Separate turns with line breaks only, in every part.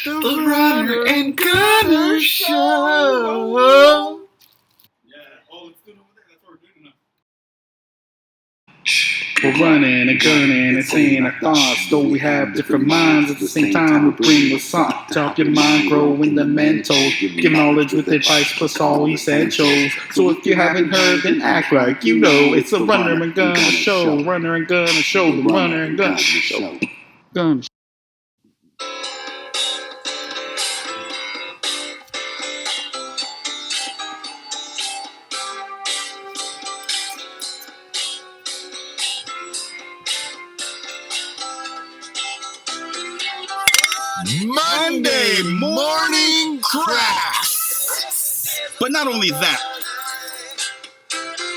The Runner and Gunner Show. We're running and gunning and saying our thoughts, though we have different minds. At the same time, we bring the song to help your mind grow in the mental. Give knowledge with advice plus all essentials. So if you haven't heard, then act like you know. It's the Runner and Gunner Show. Runner and Gunner Show. The Runner and Gunner Show. Gunner.
Monday morning crafts. But not only that,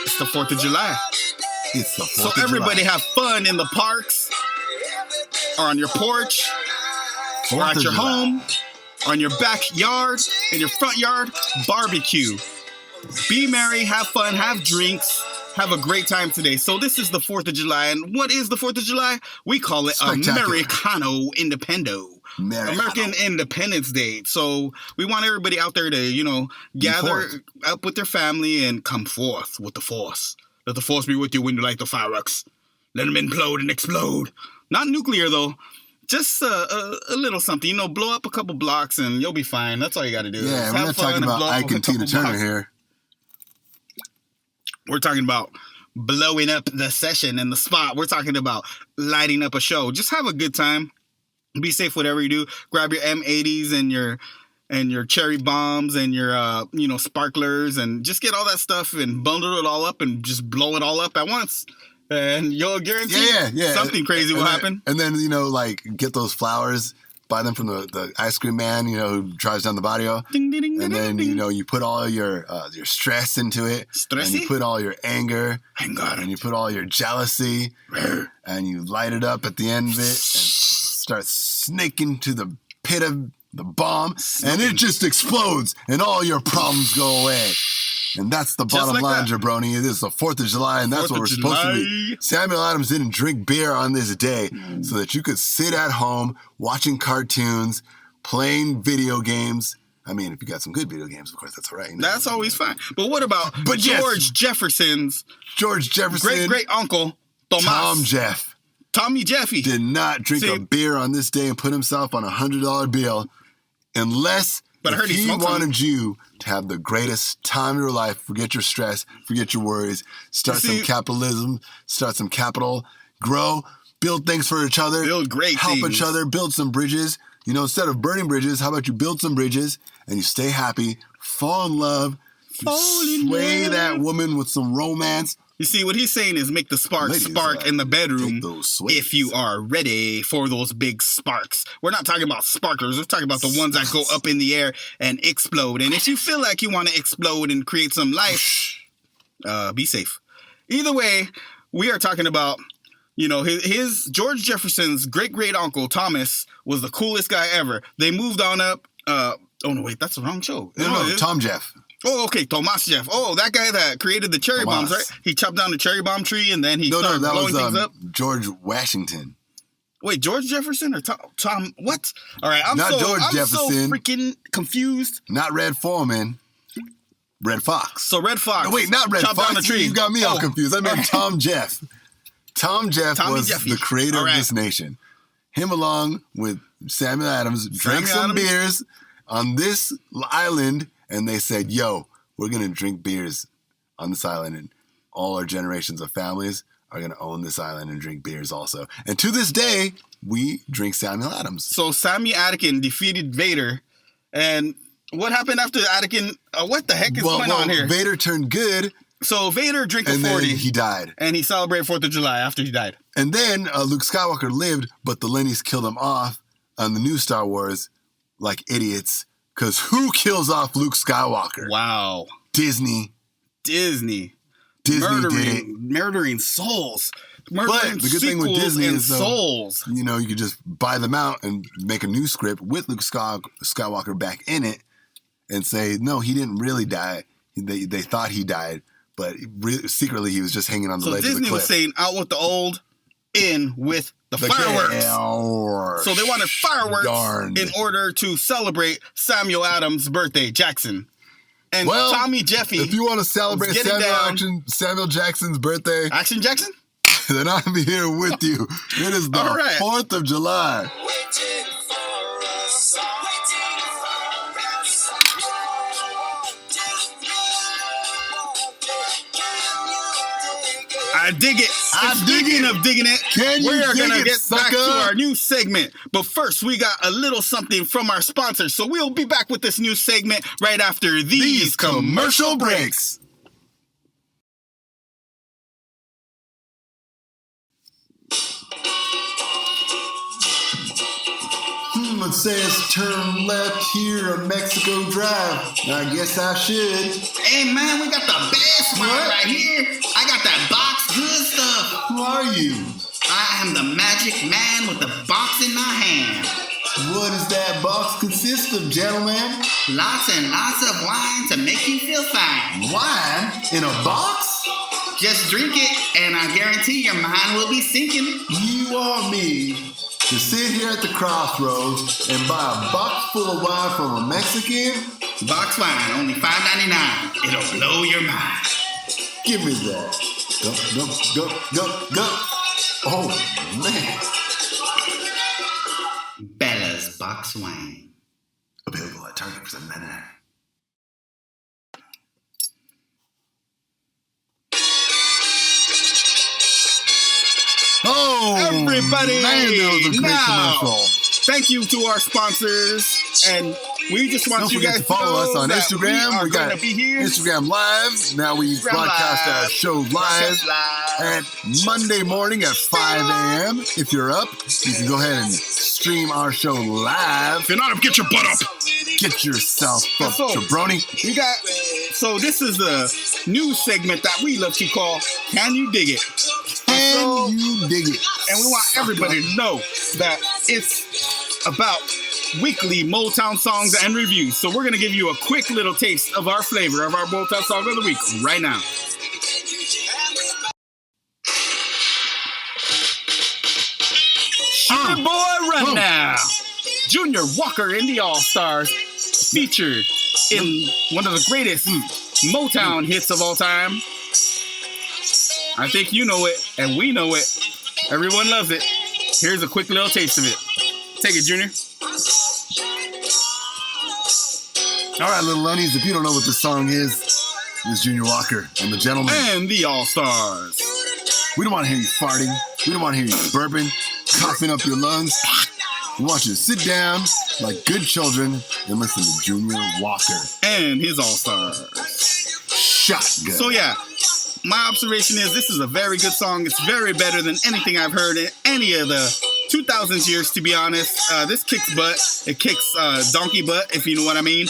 it's the 4th of July.
It's the 4th
So
of July.
everybody have fun in the parks, or on your porch, or at your home, or in your backyard, in your front yard. Barbecue. Be merry, have fun, have drinks, have a great time today. So this is the 4th of July. And what is the 4th of July? We call it Americano Independo. American Independence Day. So we want everybody out there to, gather up with their family and come forth with the force. Let the force be with you when you light the fireworks. Let them implode and explode. Not nuclear, though. Just a little something. Blow up a couple blocks and you'll be fine. That's all you got to do.
Yeah, we're not talking about Ike and Tina Turner here.
We're talking about blowing up the session and the spot. We're talking about lighting up a show. Just have a good time. Be safe, whatever you do. Grab your M80s and your cherry bombs and your sparklers and just get all that stuff and bundle it all up and just blow it all up at once. And you'll guarantee something crazy will happen.
And then, get those flowers, buy them from the ice cream man, who drives down the barrio.
Ding, ding, ding,
and then,
ding.
You put all your stress into it.
Stressy?
And you put all your anger. And you put all your jealousy. And you light it up at the end of it and start snaking to the pit of the bomb. And it just explodes. And all your problems go away. And that's the bottom line, jabroni. It is the 4th of July, and that's what we're supposed to be. Samuel Adams didn't drink beer on this day so that you could sit at home watching cartoons, playing video games. I mean, if you got some good video games, of course, that's all right.
That's always fine. But what about George Jefferson, great-uncle, Tommy Jeffy
did not drink a beer on this day and put himself on a $100 bill unless he wanted you to have the greatest time of your life. Forget your stress, forget your worries, start some capitalism, start some capital, grow, build things for each other, help each other, build some bridges. Instead of burning bridges, how about you build some bridges and you stay happy, fall in love, slay that woman with some romance.
You see, what he's saying is make the spark in the bedroom if you are ready for those big sparks. We're not talking about sparklers. We're talking about the ones that go up in the air and explode. And if you feel like you want to explode and create some life, be safe. Either way, we are talking about, his George Jefferson's great-great-uncle, Thomas, was the coolest guy ever. They moved on up. Oh, no, wait, that's the wrong show.
No, Tom Jeff.
Oh, okay, Tomas Jeff. Oh, that guy that created the cherry bombs, right? He chopped down the cherry bomb tree and then he started blowing things up.
George Washington.
Wait, George Jefferson or Tom? What? All right, I'm
so
freaking confused.
Not Red Foreman. Red Fox.
So Red Fox.
No, wait, not Red Fox. Down the tree. You got me all confused. I meant Tom Jeff. Tom Jeff was the creator of this nation. Him along with Samuel Adams drank some beers on this island. And they said, yo, we're going to drink beers on this island. And all our generations of families are going to own this island and drink beers also. And to this day, we drink Samuel Adams.
So Sammy Atikin defeated Vader. And what happened after Atikin? What the heck is going on here?
Vader turned good.
So Vader drank a 40.
And then he died.
And he celebrated 4th of July after he died.
And then Luke Skywalker lived, but the Lennys killed him off on the new Star Wars like idiots. Because who kills off Luke Skywalker?
Wow.
Disney
did
it.
Murdering souls.
But the good thing with Disney is, souls. You could just buy them out and make a new script with Luke Skywalker back in it and say, no, he didn't really die. They thought he died, but secretly he was just hanging on the ledge of the cliff.
So Disney was saying, out with the old, in with the fireworks. So they wanted fireworks in order to celebrate Samuel Adams' birthday, Jackson. And Tommy Jeffy.
If you want to celebrate Samuel Jackson's birthday,
Action Jackson,
then I'll be here with you. It is the 4th of July.
I dig it. Speaking of digging it, we're going to get back to our new segment. But first, we got a little something from our sponsors. So we'll be back with this new segment right after these commercial breaks.
It says turn left here on Mexico Drive. I guess I should.
Hey, man, we got the best one right here. I got that box good stuff.
Who are you?
I am the magic man with the box in my hand.
What does that box consist of, gentlemen?
Lots and lots of wine to make you feel fine.
Wine? In a box?
Just drink it, and I guarantee your mind will be sinking.
You want me to sit here at the crossroads and buy a box full of wine from a Mexican?
Box wine, only $5.99. It'll blow your mind.
Give me that. Go. Oh, man.
Bella's Box Wine.
Available at Target for $7.99. Oh,
everybody!
Man, that was a great commercial.
Thank you to our sponsors, and we just want you guys to
follow us on Instagram.
We got
Instagram Live. Now we broadcast our show live at Monday morning at 5 a.m. If you're up, you can go ahead and stream our show live.
If you're not up, get your butt up.
Get yourself up, jabroni.
So this is the new segment that we love to call Can You Dig It?
Can you dig it?
And we want everybody to know that it's about weekly Motown songs and reviews. So we're going to give you a quick little taste of our flavor of our Motown song of the week right now. Sugar Boy Run Now. Junior Walker in the All-Stars featured in one of the greatest Motown hits of all time. I think you know it, and we know it. Everyone loves it. Here's a quick little taste of it. Take it, Junior.
All right, little Lenny's, if you don't know what this song is, it's Junior Walker and the Gentlemen.
And the All-Stars.
We don't want to hear you farting. We don't want to hear you burping, coughing up your lungs. We want you to sit down like good children and listen to Junior Walker.
And his All-Stars.
Shotgun.
So, yeah. My observation is this is a very good song. It's very better than anything I've heard in any of the 2000s years, to be honest. This kicks butt. It kicks donkey butt, if you know what I mean.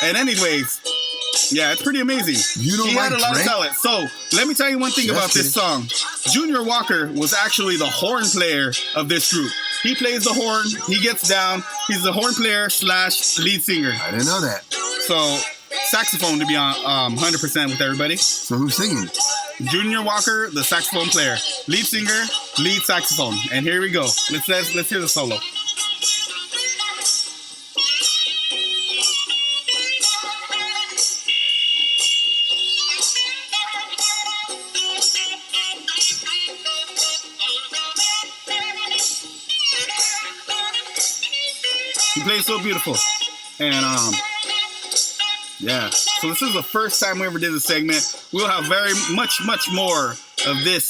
And anyways, yeah, it's pretty amazing.
You don't like
had a lot of talent. So let me tell you one thing about this song. Junior Walker was actually the horn player of this group. He plays the horn. He gets down. He's the horn player / lead singer.
I didn't know that.
So saxophone to be on 100% with everybody.
So who's singing?
Junior Walker, the saxophone player, lead singer, lead saxophone. And here we go. Let's hear the solo. He plays so beautiful. And yeah. So this is the first time we ever did this segment. We'll have very much more of this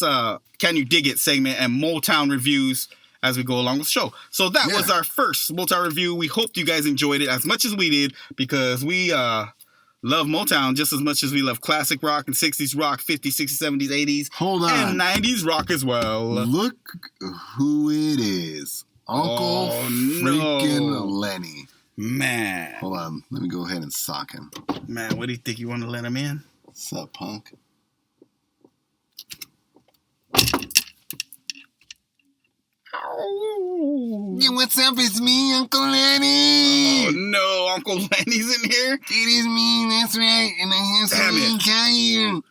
Can You Dig It segment and Motown reviews as we go along with the show. So that was our first Motown review. We hope you guys enjoyed it as much as we did, because we love Motown just as much as we love classic rock and 60s rock, 50s, 60s, 70s, 80s.
Hold on.
And 90s rock as well.
Look who it is. Uncle freaking Lenny.
Man.
Hold on. Let me go ahead and sock him.
Man, what do you think? You want to let him in?
What's up, punk? Yeah, what's up? It's me, Uncle Lenny.
Oh, no. Uncle Lenny's in here?
It is me. That's right. And I have something to tell you.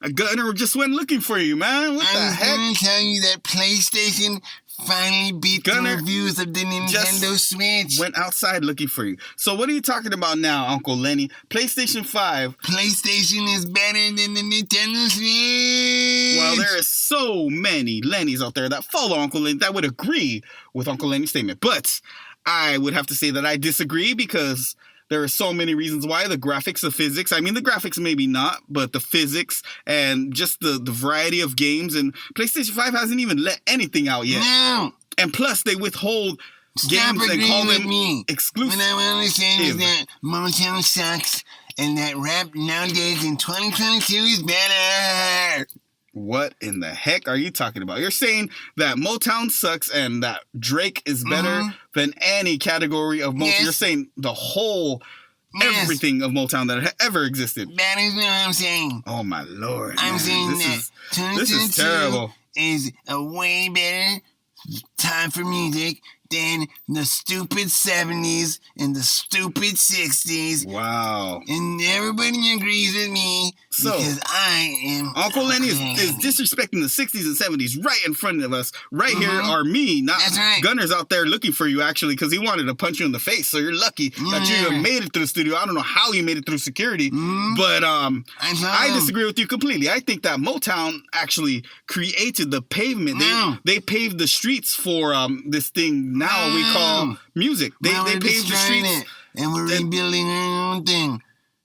A gunner just went looking for you, man. What the heck?
I was going to tell you that PlayStation finally beat
Gunner
the reviews of the Nintendo Switch.
Went outside looking for you. So what are you talking about now, Uncle Lenny? PlayStation 5.
PlayStation is better than the Nintendo Switch.
Well, there are so many Lennys out there that follow Uncle Lenny that would agree with Uncle Lenny's statement. But I would have to say that I disagree because there are so many reasons why. The graphics, the physics. I mean, the graphics maybe not, but the physics and just the variety of games. And PlayStation 5 hasn't even let anything out yet.
No.
And plus, they withhold games and call them exclusive.
What I want to say is that Motown sucks and that rap nowadays in 2022 is better.
What in the heck are you talking about? You're saying that Motown sucks and that Drake is better than any category of Motown. Yes. You're saying the whole, everything of Motown that ever existed.
That is what I'm saying.
Oh my Lord.
I'm saying
this is terrible.
Is a way better time for music than the stupid 70s and the stupid 60s.
Wow.
And everybody agrees with me because I am...
Uncle Lenny is disrespecting the 60s and 70s right in front of us. Right here are me, not Gunner's out there looking for you, actually, because he wanted to punch you in the face. So you're lucky that you even made it through the studio. I don't know how he made it through security, but I disagree with you completely. I think that Motown actually created the pavement. They paved the streets for this thing now we call music. They paved the streets.
And we're rebuilding our own thing.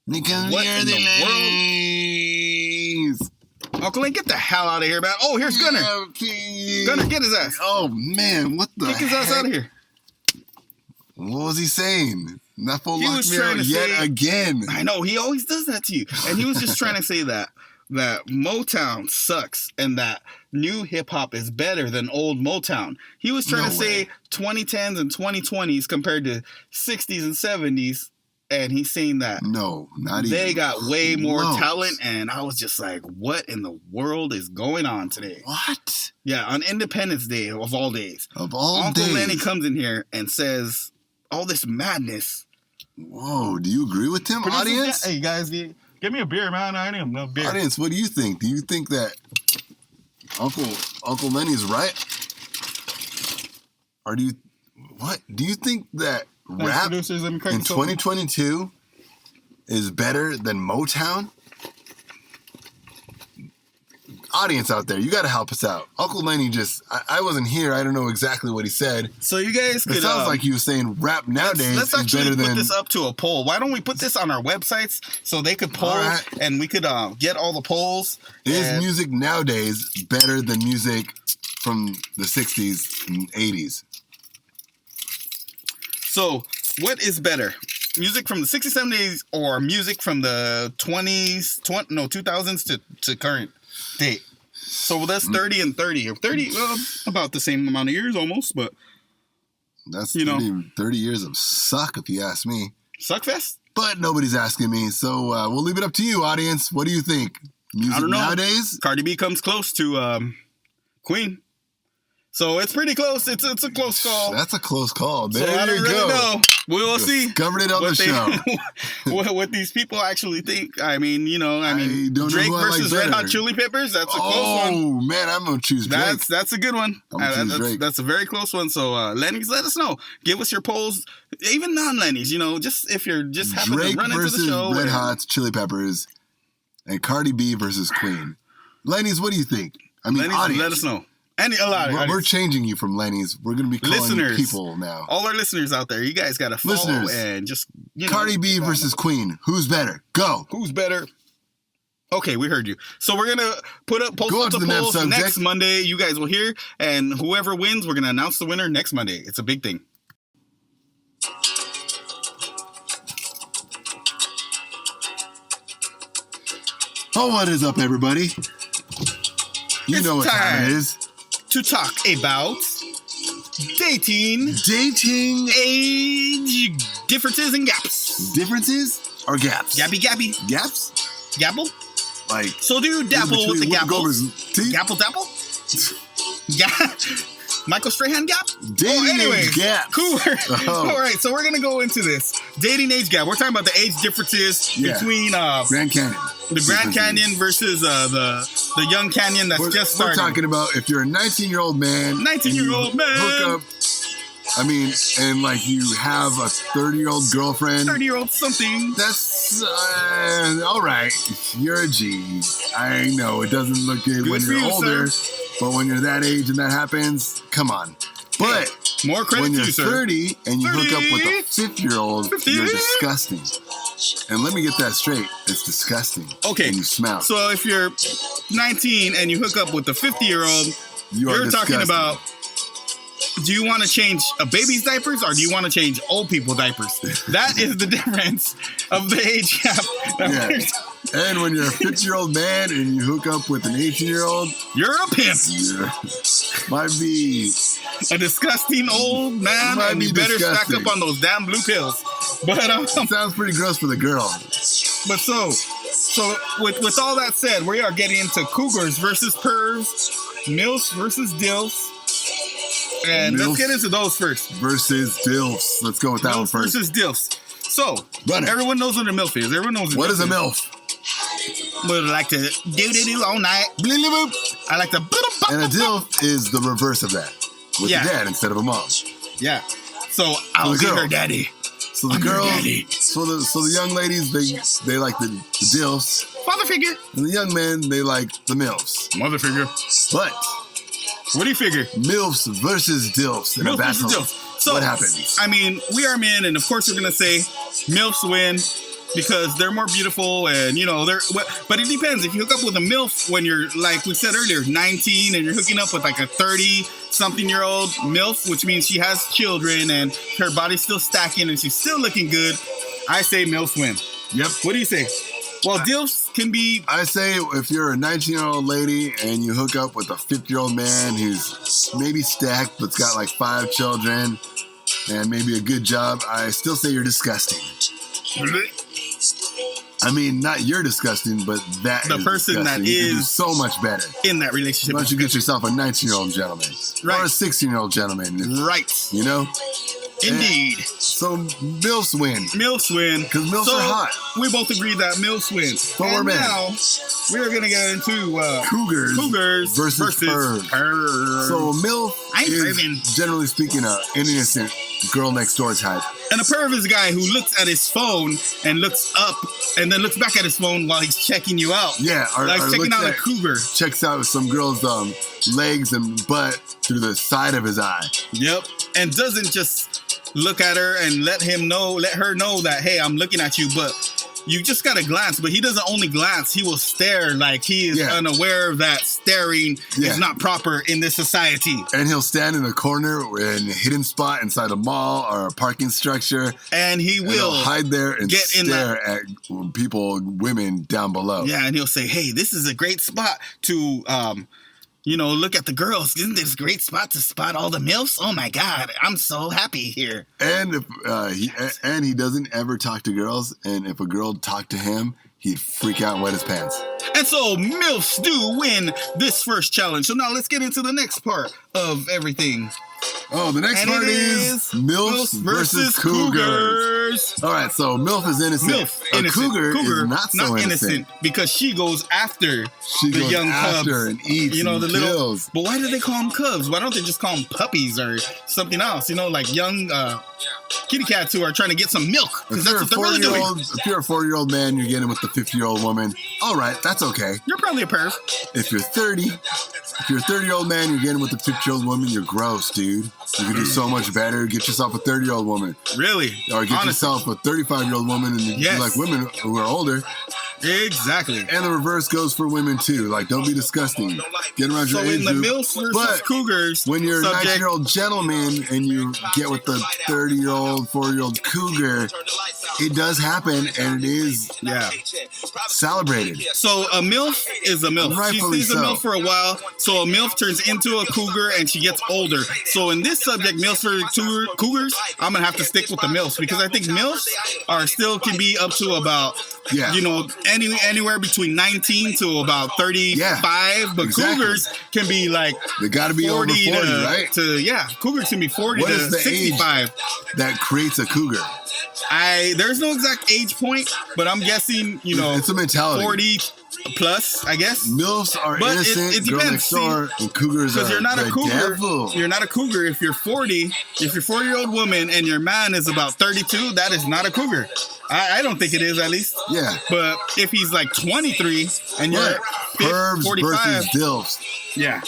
Because
what in the world? Uncle Lane, get the hell out of here, man. Oh, here's Gunner. Gunner, get his ass.
Oh, man, what the heck?
Kick his ass out of here.
What was he saying? That fool locked me out yet again.
I know, he always does that to you. And he was just trying to say that Motown sucks and that new hip-hop is better than old Motown. He was trying to say 2010s and 2020s compared to 60s and 70s, and he's saying that they got way more talent, and I was just like, what in the world is going on today?
What?
Yeah, on Independence Day of all days.
Of all
Uncle
days.
Lenny comes in here and says all this madness.
Whoa, do you agree with him, audience?
Hey, guys, give me a beer, man. I need no beer.
Audience, what do you think? Do you think that Uncle Lenny's right? Or do you think that rap in 2022 is better than Motown? Audience out there, you got to help us out. Uncle Lenny I wasn't here. I don't know exactly what he said.
So you guys could...
It sounds like he was saying rap nowadays
let's
is better than...
Let's actually put this up to a poll. Why don't we put this on our websites so they could poll and we could get all the polls?
Is music nowadays better than music from the 60s and 80s?
So, what is better? Music from the 60s, 70s, or music from the 2000s to current date? So that's 30 and 30. Or 30, about the same amount of years almost, but...
That's 30 years of suck, if you ask me.
Suckfest?
But nobody's asking me, so we'll leave it up to you, audience. What do you think? Music
I don't know.
Nowadays?
Cardi B comes close to Queen. So it's pretty close. It's a close call.
That's a close call. There
I don't
you
really
go.
know. We will see.
Discovered it on the show.
What these people actually think. I mean, Drake versus
Red
Hot Chili Peppers. That's a close one.
Oh man, I'm gonna choose Drake.
That's a good one. That's a very close one. So Lenny's, let us know. Give us your polls, even non-Lenny's. Just if you're just happen to run into the show.
Red Hot Chili Peppers, and Cardi B versus Queen. Lenny's, what do you think? I mean,
Lenny's,
audience,
let us know. We're
changing you from Lenny's. We're going to be calling you people now.
All our listeners out there, you guys got to follow and just...
Cardi B versus Queen. Who's better? Go.
Who's better? Okay, we heard you. So we're going to put up polls next Monday. You guys will hear. And whoever wins, we're going to announce the winner next Monday. It's a big thing.
Oh, what is up, everybody? You know what time it is.
To talk about dating, age differences and gaps.
Differences or gaps?
Gappy.
Gaps?
Gapple?
Like,
so do you dabble with the gapples?
Gapple?
Gapple? Yeah. Michael Strahan gap?
Dating age gap.
Cool.
Oh.
All right, so we're going to go into this. Dating age gap. We're talking about the age differences between
Grand Canyon.
the Grand Canyon versus the young canyon that's just starting.
We're talking about if you're a 19-year-old man.
19-year-old man.
Hook up. I mean, and like you have a 30-year-old girlfriend.
30-year-old something.
That's all right. You're a G. I know it doesn't look good when you're older, but when you're that age and that happens, come on. But
more credit
when
to
you're
you, sir.
30 and you hook up with a 50-year-old, you're disgusting. And let me get that straight. It's disgusting.
Okay.
And you smell.
So if you're 19 and you hook up with a 50-year-old, you're talking about, do you want to change a baby's diapers or do you want to change old people diapers? That is the difference of the age gap.
And when you're a 50-year-old man and you hook up with an 18-year-old,
you're a pimp.
Might be
a disgusting old man, and you better stack up on those damn blue pills. But
sounds pretty gross for the girl.
But so with all that said, we are getting into cougars versus pervs, MILFs versus DILFs. And let's get into those first.
Versus DILFs. Let's go with that one first.
Versus DILFs. So, everyone knows what a MILF is. Everyone knows
what is a MILF.
Would like to do all night. I like to.
And a DILF is the reverse of that. With a dad instead of a mom.
Yeah. So I'll be her daddy.
So the girls, so the young ladies, they like the DILFs.
Father figure.
And the young men, they like the MILFs.
Mother figure.
But
what do you figure?
MILFs versus DILFs.
MILFs versus DILFs. So
what happens?
I mean, we are men, and of course we're gonna say MILFs win because they're more beautiful, and you know but it depends. If you hook up with a MILF when you're, like we said earlier, 19, and you're hooking up with like a 30-something-year-old MILF, which means she has children and her body's still stacking and she's still looking good, I say MILFs win.
Yep.
What do you say? Well, DILFs can be...
I say if you're a 19-year-old lady and you hook up with a 50-year-old man who's maybe stacked but's got like 5 children and maybe a good job, I still say you're disgusting. I mean, not you're disgusting, but the person
disgusting. That is
so much better
in that relationship.
Why don't you get yourself a 19-year-old gentleman,
right,
or a 16-year-old gentleman,
right?
You know,
indeed.
And so MILFs win.
MILFs win
because MILFs are hot.
We both agree that MILFs win.
But we're men.
Now we're gonna get into
cougars versus pervs. So a MILF is generally speaking an innocent girl next door type.
And a perv is a guy who looks at his phone and looks up and then looks back at his phone while he's checking you out.
Yeah,
or checking out a cougar.
Checks out some girl's legs and butt through the side of his eye.
Yep. And doesn't just look at her and let her know that, hey, I'm looking at you, but you just got to glance. But he doesn't only glance, he will stare like he is unaware that staring is not proper in this society. And
he'll stand in a corner in a hidden spot inside a mall or a parking structure.
And he'll
hide there and stare at women down below.
Yeah, and he'll say, hey, this is a great spot to... look at the girls. Isn't this a great spot to spot all the MILFs? Oh my God, I'm so happy here.
And if he doesn't ever talk to girls, and if a girl talked to him, he'd freak out and wet his pants.
And so MILFs do win this first challenge. So now let's get into the next part of everything.
Oh, the next part is MILFs versus cougars. All right, so MILF is innocent. A cougar is not so innocent
because she goes after
the
young cubs
and eats
the
kills.
Little. But why do they call them cubs? Why don't they just call them puppies or something else? Like young kitty cats who are trying to get some milk. Because that's what they're really doing.
If you're a 40-year-old man, you're getting with the 50-year-old woman. All right, that's okay.
You're probably a perv.
If you're 30-year-old man, you're getting with the 50-year-old woman, you're gross, dude. You can do so much better. Get yourself a 30-year-old woman.
Really?
Or get yourself a 35-year-old woman and you like women who are older.
Exactly.
And the reverse goes for women too. Like, don't be disgusting. Get around your age group. So in
the MILFs versus cougars,
when you're a 19-year-old gentleman and you get with the 30-year-old, 40-year-old cougar, it does happen, and it is celebrated.
So a MILF is a MILF.
Rightfully
She stays a MILF for a while. So a MILF turns into a cougar and she gets older. So in this subject, MILFs for cougars, I'm going to have to stick with the MILFs because I think MILFs can be up to about, anywhere between 19 to about 35. Yeah, but exactly. Cougars can be like
they got to be over 40, right?
Cougars can be 40
what
to
is the
65.
Age that creates a cougar?
There's no exact age point, but I'm guessing,
it's a mentality.
40 plus, I guess.
MILFs are innocent, it girl next door, and cougars are
you're not a cougar.
Devil.
You're not a cougar if you're 40. If you're a 40-year-old woman and your man is about 32, that is not a cougar. I don't think it is, at least.
Yeah.
But if he's like 23 and you're
Pervs
45,
versus DILFs.
Yeah.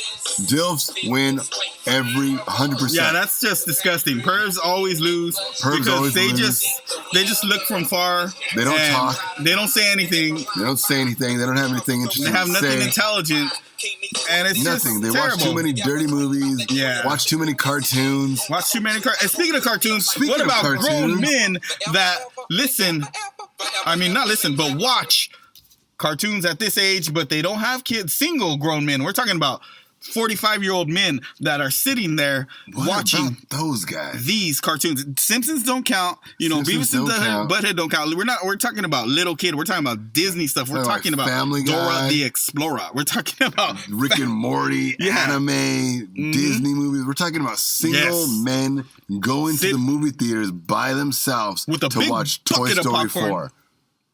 DILFs win every 100%.
Yeah, that's just disgusting. Pervs always lose because they just look from far.
They don't talk.
They don't say anything.
They don't say anything. They don't have anything interesting.
They have nothing intelligent. And it's
nothing. They
terrible.
watch too many dirty movies.
Yeah.
Watch too many cartoons.
Watch too many cartoons. And speaking of cartoons, what about grown men that but watch cartoons at this age, but they don't have kids? Single grown men. We're talking about 45-year-old men that are sitting there watching
those guys.
These cartoons. Simpsons don't count. Beavis and Butthead don't count. We're talking about little kid. We're talking about Disney stuff. We're talking about
Family
Dora
Guy,
the Explorer. We're talking about
Rick and Morty, anime, Disney movies. We're talking about single men going to the movie theaters by themselves to watch Toy Story 4.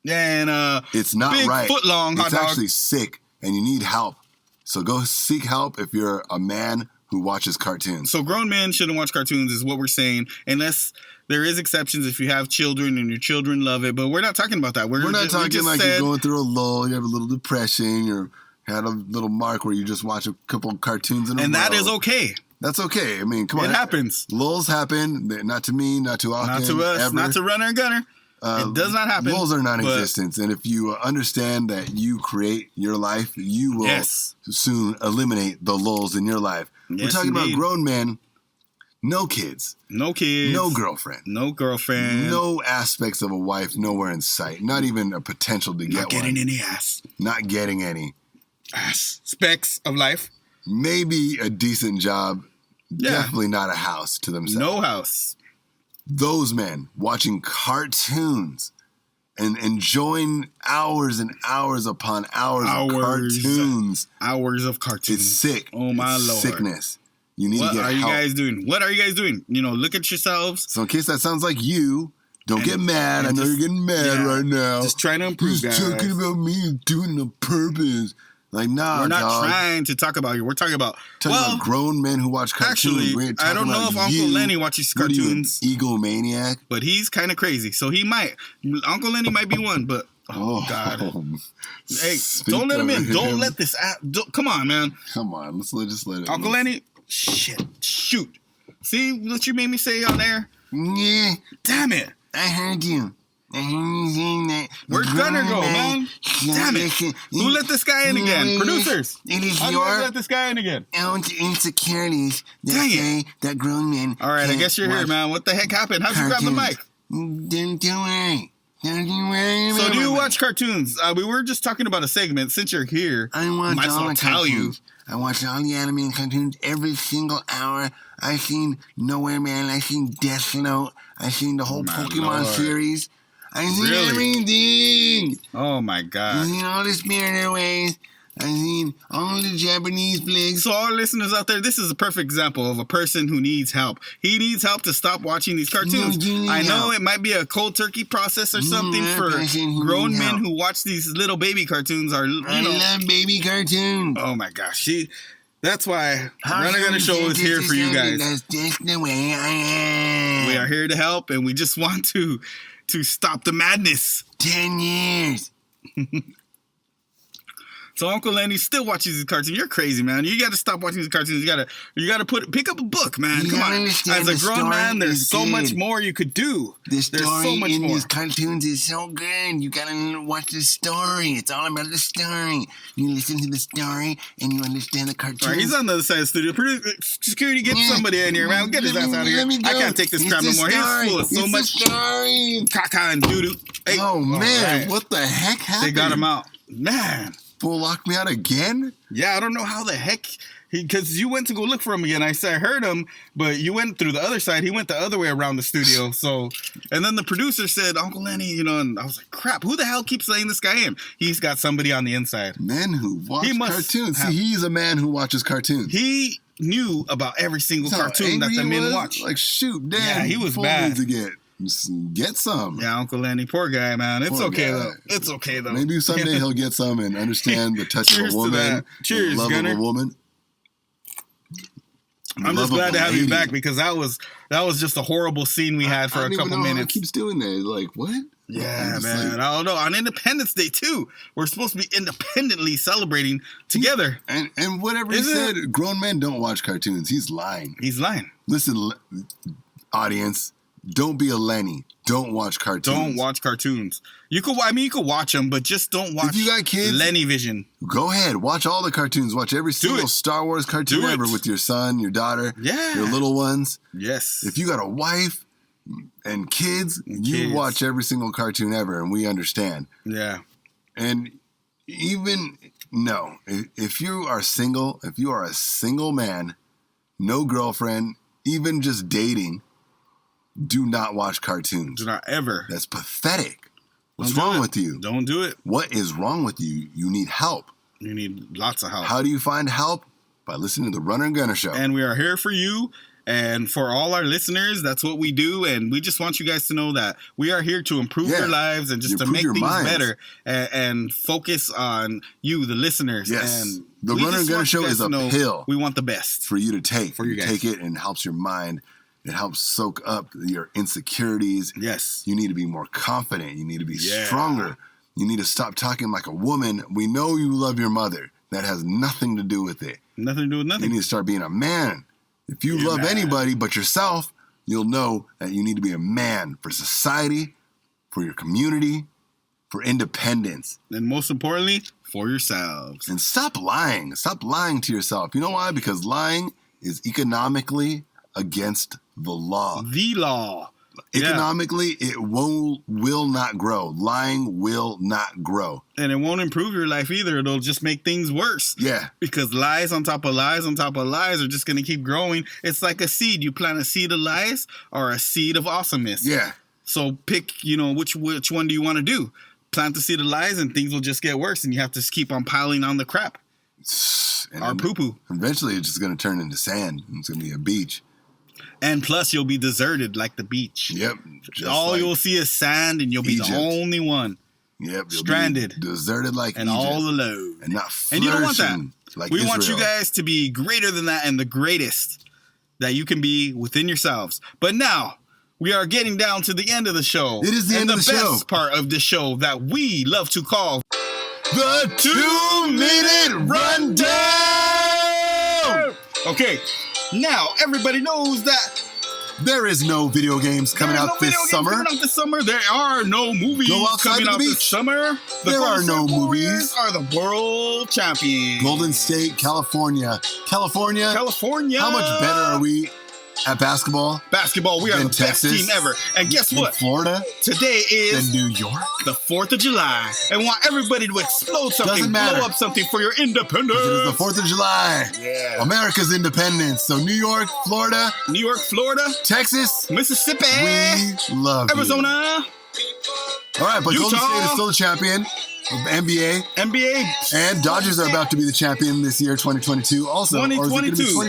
And
it's not
big
right.
Foot long hot
it's
dog.
Actually sick, and you need help. So go seek help if you're a man who watches cartoons.
So grown men shouldn't watch cartoons is what we're saying, unless there is exceptions if you have children and your children love it. But we're not talking about that. We're
not talking like you're going through a lull, you have a little depression, you had a little mark where you just watch a couple of cartoons in a row.
And that is okay.
That's okay. I mean, come on.
It happens.
Lulls happen. Not to me, not too often.
Not to us,
ever.
Not to Runner and Gunner. It does not happen.
Lulls are non-existent, and if you understand that you create your life, you will soon eliminate the lulls in your life.
Yes,
we're talking about grown men, no kids,
no
girlfriend, no aspects of a wife nowhere in sight, not even a potential to get one.
Not getting any ass.
Not getting any
ass. Specks of life.
Maybe a decent job. Yeah. Definitely not a house to themselves.
No house.
Those men watching cartoons and enjoying hours and hours upon hours of cartoons.
Hours of cartoons.
It's sick.
Oh, my
Lord. Sickness. You need to get help.
What are you guys doing? What are you guys doing? Look at yourselves.
So in case that sounds like you, don't get mad. I know you're getting mad right now.
Just trying to improve, guys.
Just talking about me doing the purpose. Like, nah,
we're not trying to talk about you. We're talking about
grown men who watch cartoons.
Actually, I don't know if Uncle Lenny watches cartoons.
Egomaniac.
But he's kind of crazy, so he might. Uncle Lenny might be one, but God, hey, don't let him in. Don't let this. Come on, man.
Come on, let's just let it.
Uncle Lenny, shoot. See what you made me say on there?
Yeah.
Damn it!
I heard you.
Where'd Gunner go, man? Damn it. Who let this guy in again? Producers.
It is
How do you let this guy in again?
Own insecurities that grown men.
All right, I guess you're here, man. What the heck happened? How'd you grab the mic?
Don't worry.
So do you watch cartoons? We were just talking about a segment. Since you're here,
I watch
all the cartoons.
I watch all the animated cartoons every single hour. I've seen Nowhere Man. I've seen Death Note. I've seen the whole Pokemon series. I've seen everything.
Oh, my God.
I've seen all the Spirit Airways. I've seen all the Japanese flicks.
So our listeners out there, this is a perfect example of a person who needs help. He needs help to stop watching these cartoons. I know it might be a cold turkey process or something for grown men who watch these little baby cartoons. I
love baby cartoons.
Oh, my gosh. That's why Runner Gunner Show is here for you guys.
That's just the way I am.
We are here to help, and we just want to stop the madness.
10 years.
So Uncle Lenny still watches these cartoons. You're crazy, man. You got to stop watching these cartoons. You got to pick up a book, man. Come on. As a grown man, there's so much more you could do.
The story
there's so much
in
more.
these cartoons is so good. You gotta watch the story. It's all about the story. You listen to the story and you understand the cartoon.
All right, he's on the other side of the studio. Security, get somebody in here, man. Get his ass out of here. I can't take this crap no more. He's full of so much caca and doo-doo. Hey,
man, what the heck happened?
They got him out. Man.
Fool locked me out again?
Yeah, I don't know how the heck. Because you went to go look for him again. I said I heard him, but you went through the other side. He went the other way around the studio. So, and then the producer said, Uncle Lenny, and I was like, crap, who the hell keeps letting this guy in? He's got somebody on the inside.
Men who watch cartoons. See, he's a man who watches cartoons.
He knew about every single cartoon that the men watch.
Like, shoot, damn.
Yeah, he was bad.
To get some.
Yeah, Uncle Lenny, poor guy, man. It's okay though. It's okay though.
Maybe someday he'll get some and understand the touch of a woman.
Cheers,
the love
Gunner.
of a woman.
I'm just glad to have you back because that was just a horrible scene we had for a couple minutes.
He keeps doing that. Like, what?
Yeah, man. I don't know. On Independence Day too, we're supposed to be independently celebrating together.
And whatever he said, grown men don't watch cartoons. He's lying.
He's lying.
Listen, audience. Don't be a Lenny. Don't watch cartoons.
Don't watch cartoons. You could watch them, but just don't watch.
If you got kids,
Lenny Vision.
Go ahead, watch all the cartoons. Watch every single Star Wars cartoon ever with your son, your daughter, your little ones.
Yes.
If you got a wife and kids, you watch every single cartoon ever, and we understand.
Yeah.
And if you are single, if you are a single man, no girlfriend, even just dating. Do not watch cartoons.
Do not ever.
That's pathetic. What's wrong with you?
Don't do it.
What is wrong with you? You need help.
You need lots of help.
How do you find help? By listening to the Runner and Gunner Show.
And we are here for you. And for all our listeners, that's what we do. And we just want you guys to know that we are here to improve your lives and just to make things better and focus on you, the listeners.
Yes.
And
the Runner and Gunner Show is a pill.
We want the best.
For you to take.
For you guys.
Take it and it helps your mind. It helps soak up your insecurities.
Yes.
You need to be more confident. You need to be stronger. You need to stop talking like a woman. We know you love your mother. That has nothing to do with it.
Nothing to do with nothing.
You need to start being a man. If you love anybody but yourself, you'll know that you need to be a man for society, for your community, for independence.
And most importantly, for yourselves.
And stop lying. Stop lying to yourself. You know why? Because lying is economically against the law.
The law.
Economically, it will not grow. Lying will not grow.
And it won't improve your life either. It'll just make things worse.
Yeah.
Because lies on top of lies on top of lies are just going to keep growing. It's like a seed. You plant a seed of lies or a seed of awesomeness.
Yeah.
So pick, which one do you want to do? Plant the seed of lies and things will just get worse. And you have to keep on piling on the crap. Or poo-poo.
Eventually, it's just going to turn into sand. It's going to be a beach.
And plus, you'll be deserted like the beach.
Yep.
All you'll see is sand, and you'll be the only one.
Yep.
Stranded.
Deserted like
and
Egypt.
all alone.
And not
and you don't want that.
Like
we
Israel.
Want you guys to be greater than that and the greatest that you can be within yourselves. But now, we are getting down to the end of the show.
It is the end of the show.
The best part of the show that we love to call
the 2-Minute Rundown!
Okay. Now, everybody knows that
there is no video games coming out this summer.
There are no movies coming out this summer.
There are no movies.
Are the world champions.
Golden State, California. California. How much better are we at basketball?
We are the best team ever. And guess what?
Florida.
Today is
New York.
The 4th of July. And want everybody to explode something, blow up something for your independence.
It is the 4th of July.
Yeah.
America's independence. So New York, Florida. Texas.
Mississippi.
We love
Arizona.
All right, but Utah. Golden State is still the champion. NBA. And Dodgers are about to be the champion this year, 2022. Also,
2022.
Or is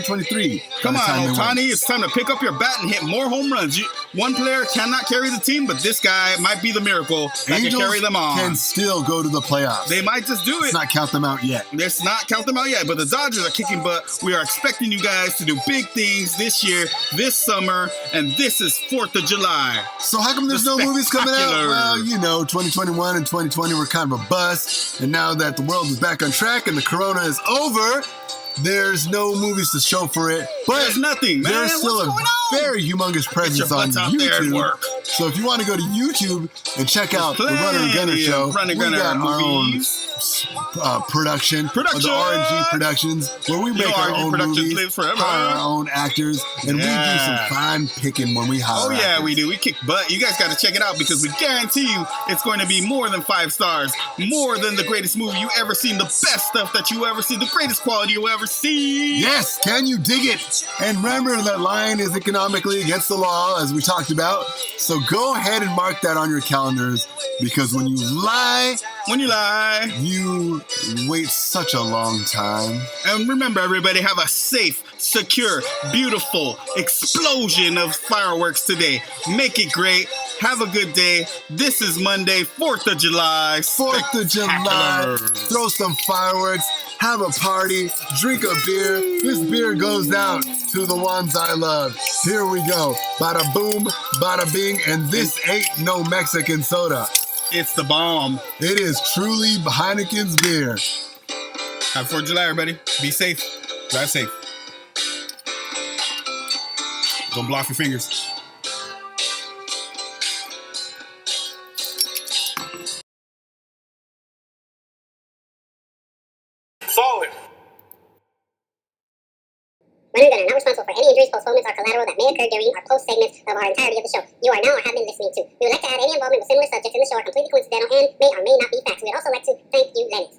it going to be 2023?
Come on, Ohtani. It's time to pick up your bat and hit more home runs. One player cannot carry the team, but this guy might be the miracle that can carry them on.
Can still go to the playoffs.
They might just do it.
Let's not count them out yet.
But the Dodgers are kicking butt. We are expecting you guys to do big things this year, this summer, and this is 4th of July.
So how come there's no movies coming out? Well, 2021 and 2020 were kind of a bust. And now that the world is back on track and the corona is over, there's no movies to show for it. But
there's nothing, man.
There's still a very humongous presence on YouTube. So if you want to go to YouTube and check out the Runner and Gunner show, we got our own production, the RnG Productions, where we make our own movies, hire our own actors, and we do some fine picking when we hire actors.
Yeah, we do. We kick butt. You guys got to check it out because we guarantee you it's going to be more than 5 stars, more than the greatest movie you ever seen, the best stuff that you ever see, the greatest quality you ever see.
Yes, can you dig it? And remember that lying is economically against the law, as we talked about. So go ahead and mark that on your calendars, because when you lie, you wait such a long time.
And remember, everybody, have a safe, secure, beautiful explosion of fireworks today. Make it great. Have a good day. This is Monday, 4th of July.
4th of July. Throw some fireworks. Have a party. Drink a beer. This beer goes out to the ones I love. Here we go. Bada boom, bada bing, and this ain't no Mexican soda.
It's the bomb.
It is truly Heineken's beer.
Happy 4th of July, everybody. Be safe. Drive safe. Don't blow off your fingers. Solid.
Runner and Gunner are not responsible for any injuries, postponements, or collateral that may occur during or post segments of our entirety of the show you are now or have been listening to. We would like to add any involvement with similar subjects in the show are completely coincidental and may or may not be facts. We would also like to thank you, Lenny.